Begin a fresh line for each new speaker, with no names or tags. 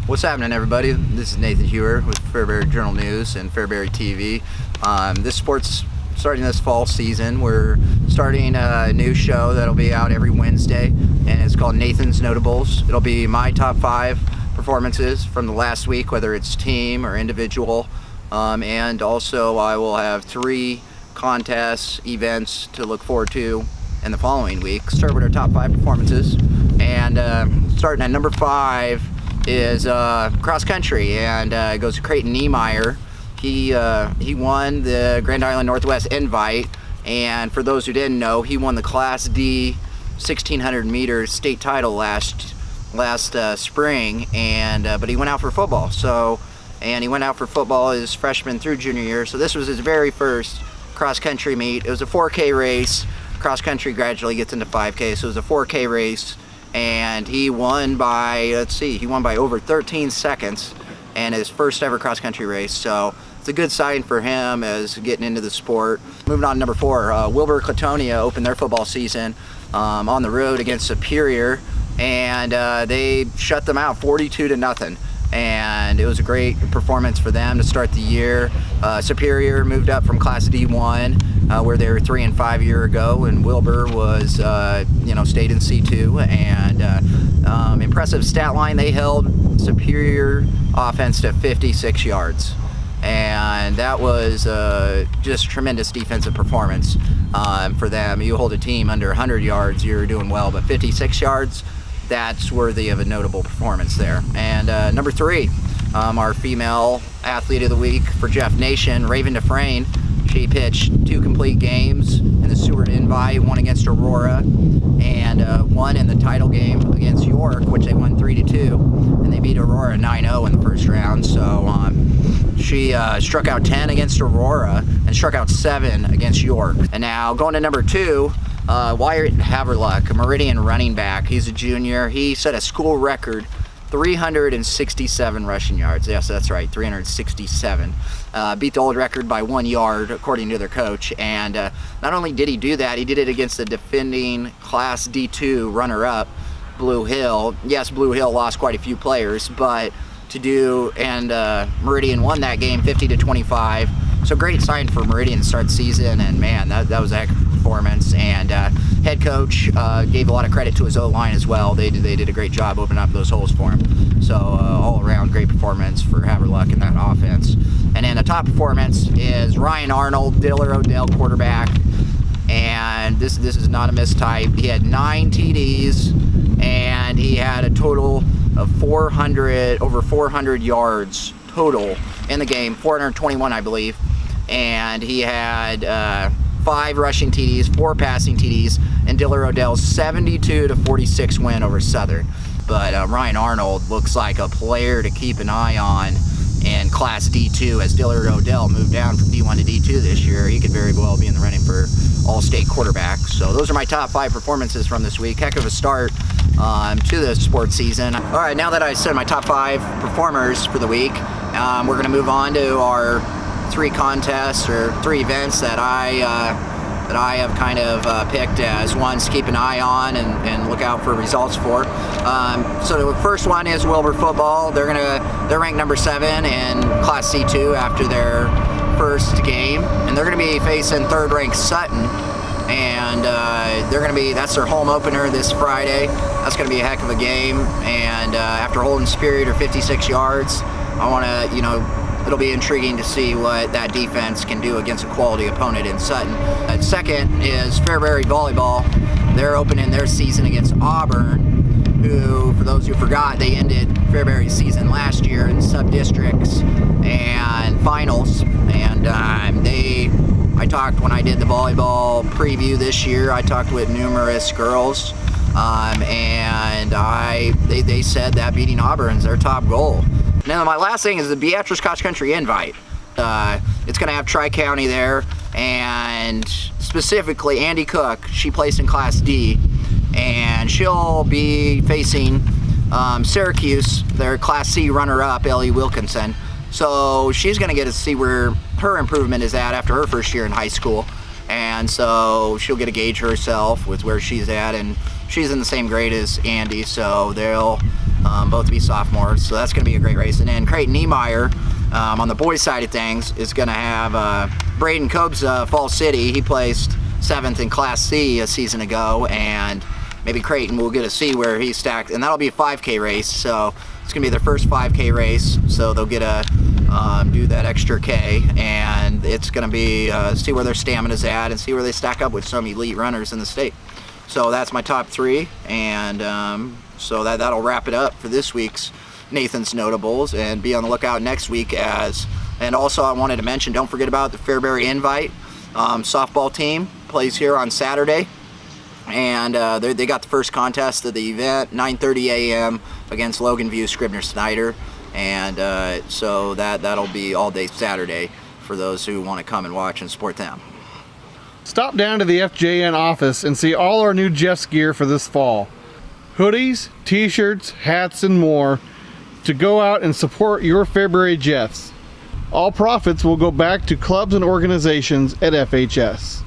What's happening, everybody? This is Nathan Hewer with Fairbury Journal News and Fairbury TV. This sport's starting this fall season. We're starting a new show that'll be out every Wednesday, and it's called Nathan's Notables. It'll be my top 5 performances from the last week, whether it's team or individual. And also I will have 3 contests, events to look forward to in the following week. Start with our top 5 performances, and starting at number 5 is cross country, and it goes to Creighton Niemeyer. He won the Grand Island Northwest Invite, and for those who didn't know, he won the Class D 1600 meters state title last spring, and but he went out for football. He went out for football his freshman through junior year, so this was his very first cross country meet. It was a 4K race. Cross country gradually gets into 5K, so it was a 4K race, and he won by, over 13 seconds in his first ever cross country race. So it's a good sign for him as getting into the sport. Moving on to number 4, Wilbur Clatonia opened their football season on the road against Superior, and they shut them out 42-0. And it was a great performance for them to start the year. Superior moved up from Class D1, where they were 3-5 a year ago, and Wilbur was, stayed in C2. And impressive stat line, they held Superior offense to 56 yards. And that was just tremendous defensive performance for them. You hold a team under 100 yards, you're doing well, but 56 yards, that's worthy of a notable performance there. And number 3, our female athlete of the week for Jeff Nation, Raven Dufresne. She pitched 2 complete games in the Seward Invite, one against Aurora, and one in the title game against York, which they won 3-2, and they beat Aurora 9-0 in the first round. So she struck out 10 against Aurora and struck out 7 against York. And now going to number 2, Wyatt Haverluck, a Meridian running back. He's a junior. He set a school record 367 rushing yards. Yes, that's right, 367. Beat the old record by 1 yard, according to their coach. And not only did he do that, he did it against the defending Class D2 runner-up, Blue Hill. Yes, Blue Hill lost quite a few players, but Meridian won that game 50-25. So great sign for Meridian to start the season, and man, that was a heck of a performance. And head coach gave a lot of credit to his O-line as well. They did a great job opening up those holes for him. So all around great performance for Haverluck in that offense. And then the top performance is Ryan Arnold, Diller Odell quarterback. And this is not a mistype. He had 9 TDs, and he had a total of over 400 yards total in the game, 421 I believe. And he had 5 rushing TDs, 4 passing TDs, and Diller Odell's 72-46 win over Southern. But Ryan Arnold looks like a player to keep an eye on in Class D2 as Diller Odell moved down from D1 to D2 this year. He could very well be in the running for All-State quarterback. So those are my top 5 performances from this week. Heck of a start to the sports season. All right, now that I said my top 5 performers for the week, we're going to move on to our 3 contests or 3 events that I have kind of picked as ones to keep an eye on and look out for results for. So the first one is Wilbur football. They're ranked number 7 in Class C2 after their first game, and they're going to be facing 3rd-ranked Sutton. And that's their home opener this Friday. That's going to be a heck of a game. And after holding Superior to 56 yards, I want to, it'll be intriguing to see what that defense can do against a quality opponent in Sutton. Second is Fairbury volleyball. They're opening their season against Auburn, who, for those who forgot, they ended Fairbury's season last year in sub-districts and finals. And I talked when I did the volleyball preview this year, I talked with numerous girls, and they said that beating Auburn's their top goal. Now my last thing is the Beatrice Cross Country Invite. It's going to have Tri-County there, and specifically Andy Cook, she placed in Class D, and she'll be facing Syracuse, their Class C runner-up, Ellie Wilkinson. So she's going to get to see where her improvement is at after her first year in high school. And so she'll get to gauge herself with where she's at, and she's in the same grade as Andy, so they'll both to be sophomores, so that's going to be a great race. And then Creighton Niemeyer, on the boys side of things, is going to have Braden Cobb's Fall City. He placed 7th in Class C a season ago, and maybe Creighton will get to see where he's stacked, and that'll be a 5K race, so it's going to be their first 5K race, so they'll get to do that extra K, and it's going to be see where their stamina's at and see where they stack up with some elite runners in the state. So that's my top 3, and so that'll wrap it up for this week's Nathan's Notables, and be on the lookout next week. And also I wanted to mention, don't forget about the Fairbury Invite softball team plays here on Saturday, and they got the first contest of the event, 9:30 a.m. against Logan View Scribner Snyder, and so that'll be all day Saturday for those who want to come and watch and support them.
Stop down to the FJN office and see all our new Jeff's gear for this fall. Hoodies, t-shirts, hats, and more to go out and support your Fairbury Jeffs. All profits will go back to clubs and organizations at FHS.